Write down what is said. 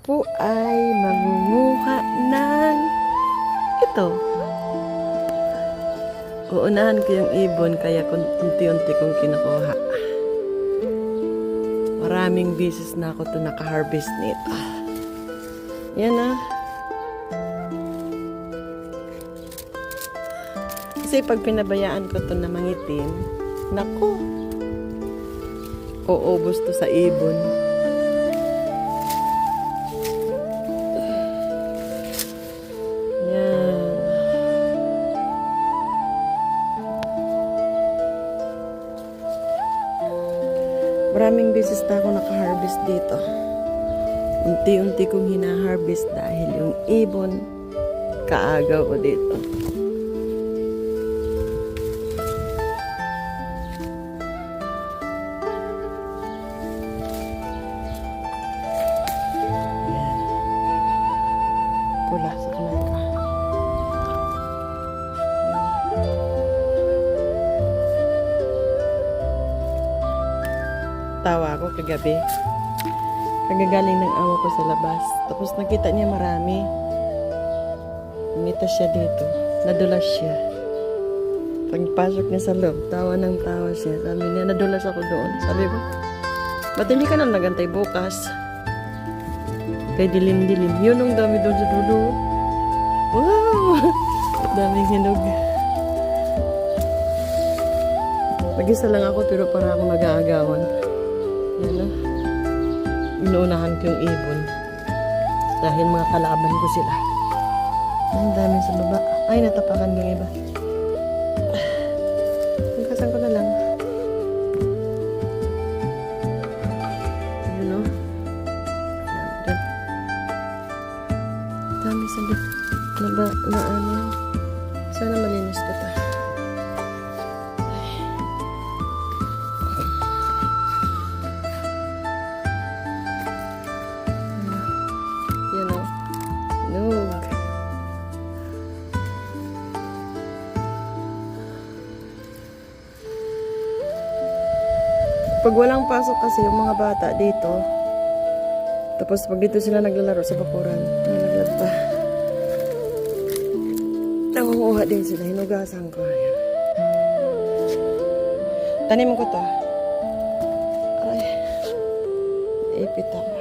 po ay mangunguha ng ito. Uunahan ko yung ibon kaya unti-unti kong kinukuha. Maraming beses na ako ito naka-harvest nito. Yan na. Kasi pag pinabayaan ko ito na mangitim, naku, uubos to sa ibon. Maraming beses na ako naka-harvest dito. Unti-unti kong hina-harvest dahil yung ibon kaagaw ko dito. Ayan. Pula sa kanal ka. Tawa ako kagabi. Kagagaling ng amo ko sa labas. Tapos nakita niya marami. Umita siya dito. Nadulas siya. Pagpasok niya sa loob, tawa ng tawa siya. Sabi niya, nadulas ako doon. Sabi ko, ba't hindi ka na nagantay bukas? Kay dilim-dilim. Yun ang dami doon sa dulo. Wow! Daming hinog. Mag-isa lang ako pero para ako nag-aagawan. Yan na. Inuunahan ko yung ibon. Dahil mga kalaban ko sila. Ang dami sa baba. Ay, natapakan yung iba. Pagkasan ko na lang. Yun o. Dami sa baba. Na ano. Sana malinis ko ta. Nog. Pag walang pasok kasi yung mga bata dito, tapos pag dito sila naglalaro sa bakuran, nalaglag pa. Nangunguha din sila, hinugasan ko. Ayan. Tanim ko to. Ay, ipit ako.